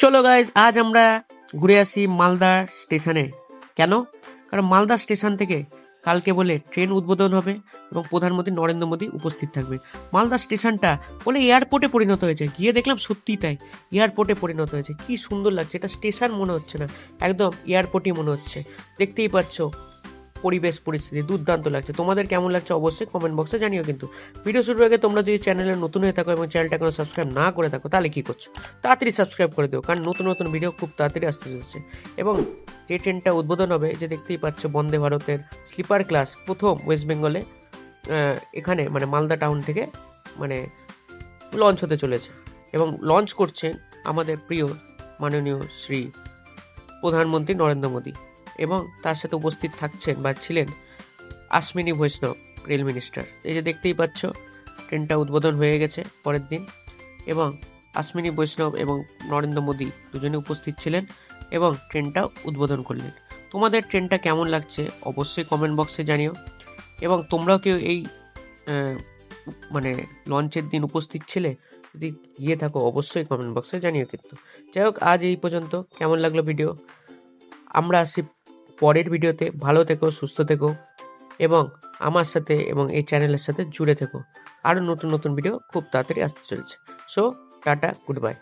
চলো গাইজ, আজ আমরা ঘুরে আসি মালদা স্টেশনে। কেন? কারণ মালদা স্টেশন থেকে কালকে বলে ট্রেন উদ্বোধন হবে এবং প্রধানমন্ত্রী নরেন্দ্র মোদী উপস্থিত থাকবে। মালদা স্টেশনটা বলে এয়ারপোর্টে পরিণত হয়েছে। গিয়ে দেখলাম সত্যিই তাই, এয়ারপোর্টে পরিণত হয়েছে। কি সুন্দর লাগছে! এটা স্টেশন মনে হচ্ছে না, একদম এয়ারপোর্টই মনে হচ্ছে। দেখতেই পাচ্ছ পরিবেশ পরিস্থিতি দুর্দান্ত লাগছে। তোমাদের কেমন লাগছে অবশ্যই কমেন্ট বক্সে জানিও। কিন্তু ভিডিও শুরুর আগে তোমরা যদি চ্যানেলে নতুন হয়ে থাকো এবং চ্যানেলটা কোনো সাবস্ক্রাইব না করে থাকো তাহলে কি করছো? তাড়াতাড়ি সাবস্ক্রাইব করে দিও, কারণ নতুন নতুন ভিডিও খুব তাড়াতাড়ি আসতে চলেছে। এবং যে ট্রেনটা উদ্বোধন হবে, যে দেখতেই পাচ্ছ বন্দে ভারতের স্লিপার ক্লাস প্রথম ওয়েস্ট বেঙ্গলে এখানে মানে মালদা টাউন থেকে মানে লঞ্চ হতে চলেছে। এবং লঞ্চ করছেন আমাদের প্রিয় মাননীয় শ্রী প্রধানমন্ত্রী নরেন্দ্র মোদী, এবং তার সাথে উপস্থিত থাকছেন বা ছিলেন অশ্বিনী বৈষ্ণব, রেল মিনিস্টার। এই যে দেখতেই পাচ্ছ ট্রেনটা উদ্বোধন হয়ে গেছে পরের দিন, এবং অশ্বিনী বৈষ্ণব এবং নরেন্দ্র মোদী দুজনে উপস্থিত ছিলেন এবং ট্রেনটা উদ্বোধন করলেন। তোমাদের ট্রেনটা কেমন লাগছে অবশ্যই কমেন্ট বক্সে জানিও। এবং তোমরাও কেউ এই মানে লঞ্চের দিন উপস্থিত ছিলে? যদি গিয়ে থাকো অবশ্যই কমেন্ট বক্সে জানিও। কিন্তু যাই হোক, আজ এই পর্যন্ত। কেমন লাগলো ভিডিও? আমরা আসি পরের ভিডিওতে। ভালো থেকো, সুস্থ থেকো এবং আমার সাথে এবং এই চ্যানেলের সাথে জুড়ে থেকো। আরও নতুন নতুন ভিডিও খুব তাড়াতাড়ি আসতে চলেছে। So tata, good bye.